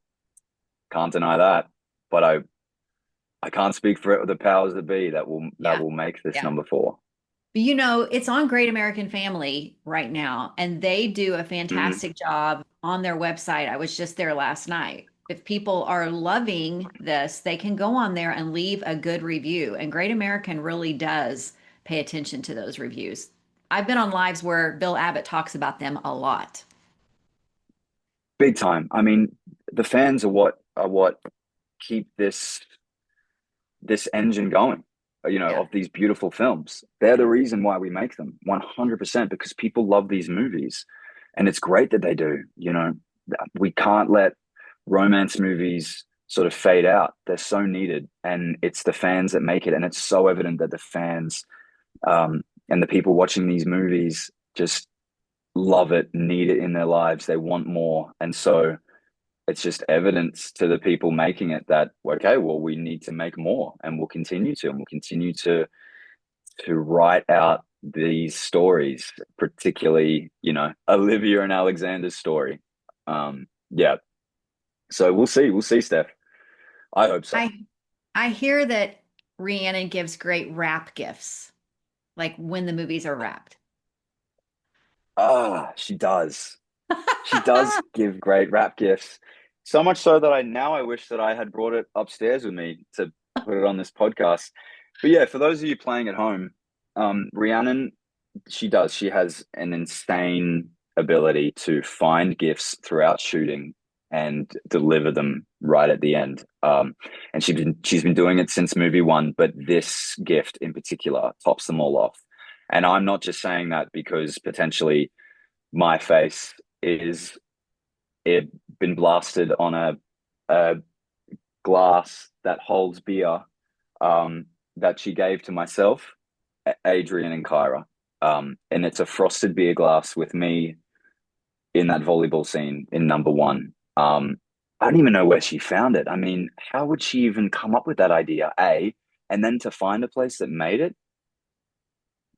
[SPEAKER 1] can't deny that, but I can't speak for the powers that be that
[SPEAKER 2] Yeah.
[SPEAKER 1] will make this
[SPEAKER 2] Yeah.
[SPEAKER 1] number four.
[SPEAKER 2] But you know, it's on Great American Family right now, and they do a
[SPEAKER 1] Mhm.
[SPEAKER 2] fantastic job on their website. I was just there last night. If people are loving this, they can go on there and leave a good review. And Great American really does pay attention to those reviews. I've been on lives where Bill Abbott talks about them a lot.
[SPEAKER 1] Big time. I mean, the fans are what keep this engine going,
[SPEAKER 2] Yeah.
[SPEAKER 1] of these beautiful films. They're the reason why we make them 100% because people love these movies. And it's great that they do. We can't let romance movies sort of fade out. They're so needed. And it's the fans that make it. And it's so evident that the fans and the people watching these movies just love it, need it in their lives. They want more. And so it's just evidence to the people making it that okay, well, we need to make more, and we'll continue to write out these stories, particularly Olivia and Alexander's story. Yeah, so we'll see, Steph. I hope so.
[SPEAKER 2] I I hear that Rhiannon gives great wrap gifts, like when the movies are wrapped.
[SPEAKER 1] She does. She does give great rap gifts. So much so that I wish that I had brought it upstairs with me to put it on this podcast. But yeah, for those of you playing at home, Rhiannon, she does. She has an insane ability to find gifts throughout shooting and deliver them right at the end. And she's been doing it since movie one, but this gift in particular tops them all off. And I'm not just saying that because potentially my face is it been blasted on a glass that holds beer that she gave to myself, Adrian and Kyra. And it's a frosted beer glass with me in that volleyball scene in number one. I don't even know where she found it. I mean, how would she even come up with that idea? And then to find a place that made it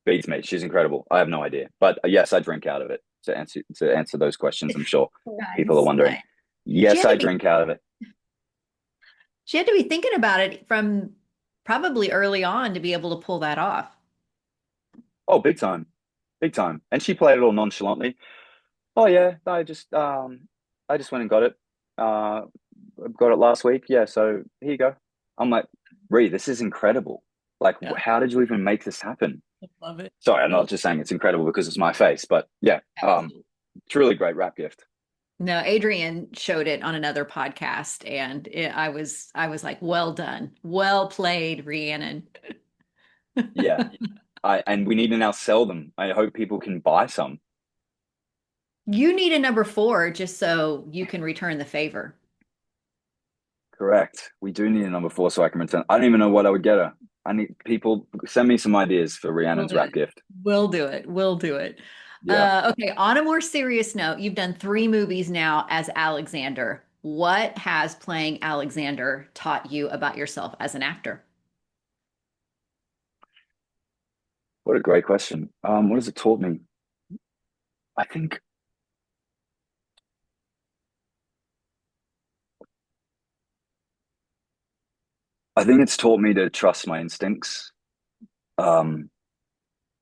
[SPEAKER 1] beats me. She's incredible. I have no idea, but yes, I drink out of it to answer those questions. I'm sure people are
[SPEAKER 2] Nice.
[SPEAKER 1] wondering.
[SPEAKER 2] Nice. She
[SPEAKER 1] Yes,
[SPEAKER 2] had to
[SPEAKER 1] I
[SPEAKER 2] be
[SPEAKER 1] drink out of it.
[SPEAKER 2] she had to be thinking about it from probably early on to be able to pull that off.
[SPEAKER 1] Oh, big time, big time. And she played it all nonchalantly. Oh yeah, I just went and got it. Got it last week. Yeah, so here you go. I'm like, Ree, this is incredible. Like,
[SPEAKER 2] Yeah,
[SPEAKER 1] how did you even make this happen?
[SPEAKER 2] I love it.
[SPEAKER 1] Sorry, I'm
[SPEAKER 2] I love
[SPEAKER 1] not just saying it's incredible because it's my face, but yeah,
[SPEAKER 2] Absolutely.
[SPEAKER 1] it's a really great rap gift.
[SPEAKER 2] No, Adrian showed it on another podcast, and I was like, well done, well played, Rhiannon.
[SPEAKER 1] Yeah, I and we need to now sell them. I hope people can buy some.
[SPEAKER 2] You need a number four just so you can return the favor.
[SPEAKER 1] Correct. We do need a number four so I can return. I don't even know what I would get her. I need people send me some ideas for
[SPEAKER 2] We'll
[SPEAKER 1] Rhiannon's
[SPEAKER 2] do
[SPEAKER 1] rap
[SPEAKER 2] it.
[SPEAKER 1] gift.
[SPEAKER 2] We'll do it. We'll do it.
[SPEAKER 1] Yeah.
[SPEAKER 2] Okay, on a more serious note, you've done three movies now as Alexander. What has playing Alexander taught you about yourself as an actor?
[SPEAKER 1] What a great question. What has it taught me? I think I think it's taught me to trust my instincts. Um,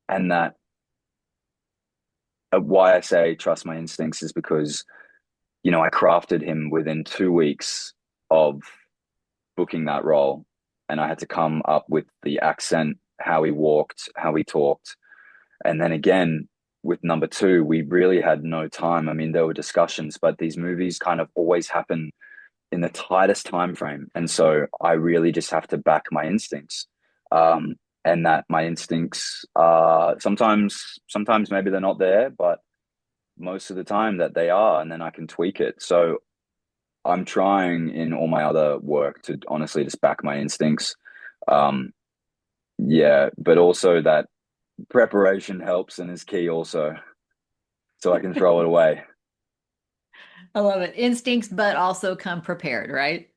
[SPEAKER 1] and that why I say trust my instincts is because, I crafted him within 2 weeks of booking that role. And I had to come up with the accent, how he walked, how he talked. And then again, with number two, we really had no time. I mean, there were discussions, but these movies kind of always happen in the tightest time frame. And so I really just have to back my instincts. And that my instincts sometimes maybe they're not there, but most of the time that they are, and then I can tweak it. So I'm trying in all my other work to honestly just back my instincts. Um, yeah, but also that preparation helps and is key also, so I can throw it away.
[SPEAKER 2] I love it. Instincts, but also come prepared, right?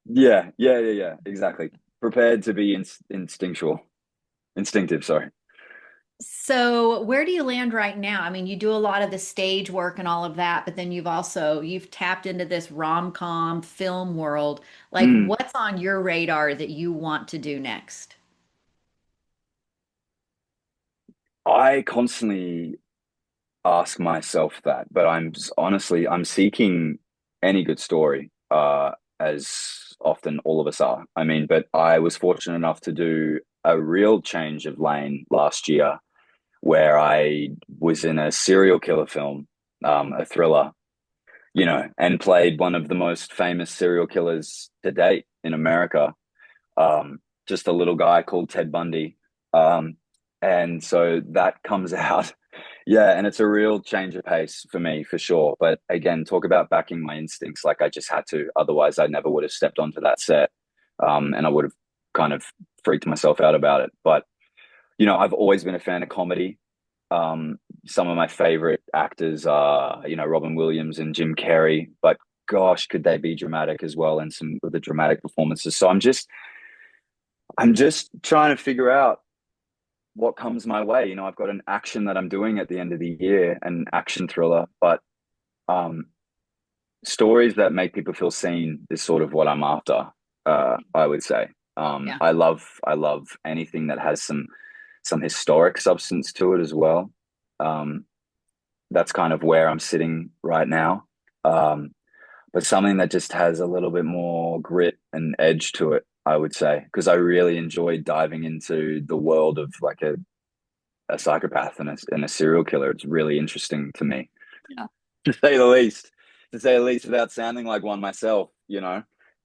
[SPEAKER 1] Yeah, exactly. Prepared to be instinctive, sorry.
[SPEAKER 2] So, where do you land right now? I mean, you do a lot of the stage work and all of that, but then you've tapped into this rom-com film world. Like,
[SPEAKER 1] Mm.
[SPEAKER 2] what's on your radar that you want to do next?
[SPEAKER 1] I constantly ask myself that, but honestly, I'm seeking any good story, as often all of us are. I mean, but I was fortunate enough to do a real change of lane last year where I was in a serial killer film, a thriller, and played one of the most famous serial killers to date in America. Just a little guy called Ted Bundy. Um, and so that comes out. Yeah, and it's a real change of pace for me, for sure. But again, talk about backing my instincts. Like I just had to. Otherwise, I never would have stepped onto that set. And I would have kind of freaked myself out about it. But, I've always been a fan of comedy. Some of my favorite actors are, Robin Williams and Jim Carrey. But gosh, could they be dramatic as well, and some of the dramatic performances. So I'm just trying to figure out what comes my way. I've got an action that I'm doing at the end of the year, an action thriller, but um, stories that make people feel seen is sort of what I'm after. I would say.
[SPEAKER 2] Yeah.
[SPEAKER 1] I love anything that has some historic substance to it as well. Um, that's kind of where I'm sitting right now. Um, but something that just has a little bit more grit and edge to it, I would say, because I really enjoyed diving into the world of like a psychopath and a serial killer. It's really interesting to me,
[SPEAKER 2] Yeah.
[SPEAKER 1] to say the least. To say the least, without sounding like one myself.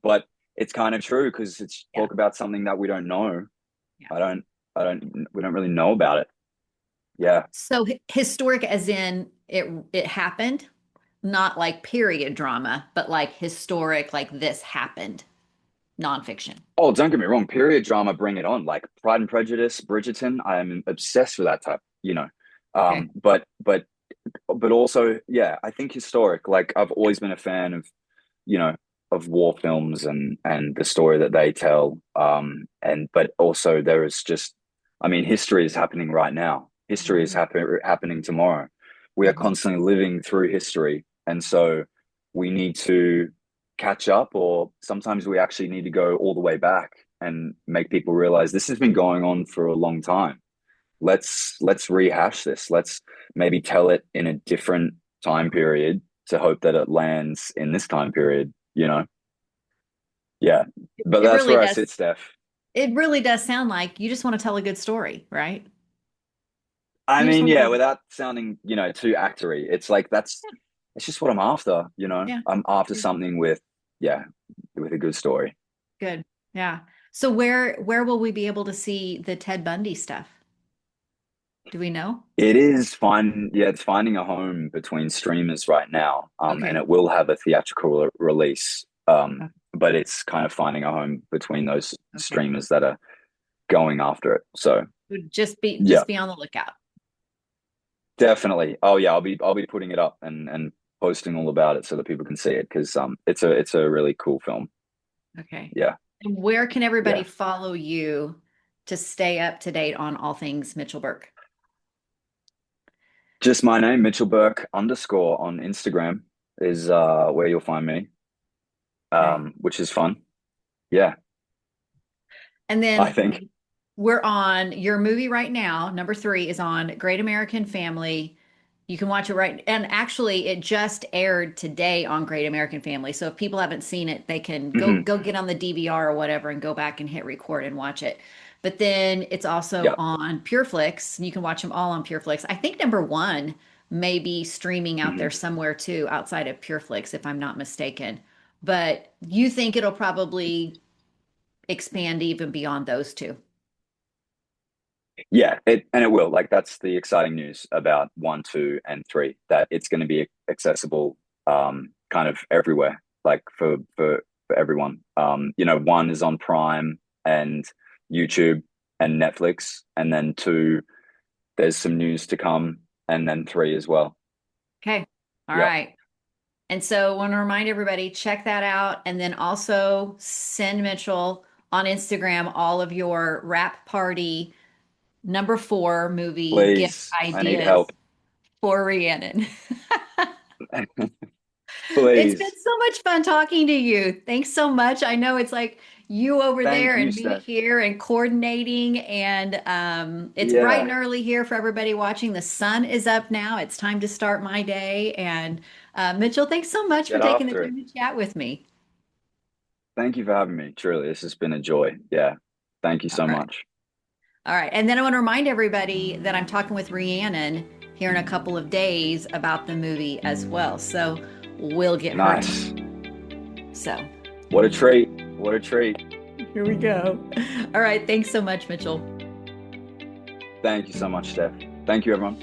[SPEAKER 1] But it's kind of true because it's
[SPEAKER 2] Yeah.
[SPEAKER 1] talk about something that we don't know.
[SPEAKER 2] Yeah.
[SPEAKER 1] I don't, we don't really know about it. Yeah.
[SPEAKER 2] So historic as in it happened, not like period drama, but like historic, like this happened, nonfiction.
[SPEAKER 1] Oh, don't get me wrong. Period drama, bring it on. Like Pride and Prejudice, Bridgerton. I am obsessed with that type.
[SPEAKER 2] Okay.
[SPEAKER 1] But also, yeah, I think historic. Like I've always been a fan you know, of war films and the story that they tell. And but also there is just, I mean, history is happening right now. History is
[SPEAKER 2] Mhm.
[SPEAKER 1] happening tomorrow. We are
[SPEAKER 2] Mhm.
[SPEAKER 1] constantly living through history, and so we need to catch up, or sometimes we actually need to go all the way back and make people realize this has been going on for a long time. Let's rehash this. Let's maybe tell it in a different time period to hope that it lands in this time period. Yeah. But
[SPEAKER 2] It
[SPEAKER 1] that's
[SPEAKER 2] really
[SPEAKER 1] where I
[SPEAKER 2] does.
[SPEAKER 1] sit, Steph.
[SPEAKER 2] It really does sound like you just want to tell a good story, right?
[SPEAKER 1] I
[SPEAKER 2] You just
[SPEAKER 1] mean,
[SPEAKER 2] want to
[SPEAKER 1] yeah,
[SPEAKER 2] tell.
[SPEAKER 1] without sounding, too actory. It's like it's just what I'm after.
[SPEAKER 2] Yeah.
[SPEAKER 1] I'm after
[SPEAKER 2] Yeah.
[SPEAKER 1] something yeah, with a good story.
[SPEAKER 2] Good. Yeah. So where will we be able to see the Ted Bundy stuff? Do we know?
[SPEAKER 1] It is fine. Yeah, it's finding a home between streamers right now. And
[SPEAKER 2] Okay.
[SPEAKER 1] it will have a theatrical release. But it's kind of finding a home between those
[SPEAKER 2] Okay.
[SPEAKER 1] streamers that are going after it. So
[SPEAKER 2] Just
[SPEAKER 1] yeah,
[SPEAKER 2] be on the lookout.
[SPEAKER 1] definitely. Oh yeah, I'll be putting it up and posting all about it so that people can see it because it's a really cool film.
[SPEAKER 2] Okay.
[SPEAKER 1] Yeah,
[SPEAKER 2] And where can everybody
[SPEAKER 1] yeah.
[SPEAKER 2] follow you to stay up to date on all things Mitchell Burke?
[SPEAKER 1] Just my name, Mitchell Bourke _ on Instagram is where you'll find me.
[SPEAKER 2] Okay.
[SPEAKER 1] Which is fun. Yeah,
[SPEAKER 2] And
[SPEAKER 1] I
[SPEAKER 2] then
[SPEAKER 1] think.
[SPEAKER 2] we're on your movie right now. Number three is on Great American Family. You can watch it right. And actually, it just aired today on Great American Family. So if people haven't seen it, they can
[SPEAKER 1] Mhm.
[SPEAKER 2] go get on the DVR or whatever and go back and hit record and watch it. But then it's also
[SPEAKER 1] Yeah.
[SPEAKER 2] on PureFlix, and you can watch them all on PureFlix. I think number one may be streaming out there
[SPEAKER 1] Mhm.
[SPEAKER 2] somewhere too, outside of PureFlix, if I'm not mistaken. But you think it'll probably expand even beyond those two.
[SPEAKER 1] Yeah, it will. Like that's the exciting news about one, two, and three, that it's going to be accessible kind of everywhere, like for everyone. One is on Prime and YouTube and Netflix, and then two, there's some news to come, and then three as well.
[SPEAKER 2] Okay. All
[SPEAKER 1] Yep.
[SPEAKER 2] right. And so I want to remind everybody, check that out. And then also send Mitchell on Instagram all of your wrap party #4 movie gift
[SPEAKER 1] Please, I need
[SPEAKER 2] ideas
[SPEAKER 1] help.
[SPEAKER 2] for Rhiannon. It's been
[SPEAKER 1] Please.
[SPEAKER 2] so much fun talking to you. Thanks so much. I know it's like you over
[SPEAKER 1] Thank
[SPEAKER 2] there
[SPEAKER 1] you,
[SPEAKER 2] and me
[SPEAKER 1] Steph.
[SPEAKER 2] here and coordinating, and it's bright and
[SPEAKER 1] Yeah,
[SPEAKER 2] early here for everybody watching. The sun is up now. It's time to start my day. And Mitchell, thanks so much for
[SPEAKER 1] get
[SPEAKER 2] taking the
[SPEAKER 1] after it.
[SPEAKER 2] time to chat with me.
[SPEAKER 1] Thank you for having me. Truly, this has been a joy. Yeah. Thank you
[SPEAKER 2] All
[SPEAKER 1] so
[SPEAKER 2] right.
[SPEAKER 1] much.
[SPEAKER 2] All right. And then I want to remind everybody that I'm talking with Rhiannon here in a couple of days about the movie as well. So we'll get her
[SPEAKER 1] Nice.
[SPEAKER 2] time. So
[SPEAKER 1] What a treat. What a treat.
[SPEAKER 2] here we go. All right. Thanks so much, Mitchell.
[SPEAKER 1] Thank you so much, Steph. Thank you, everyone.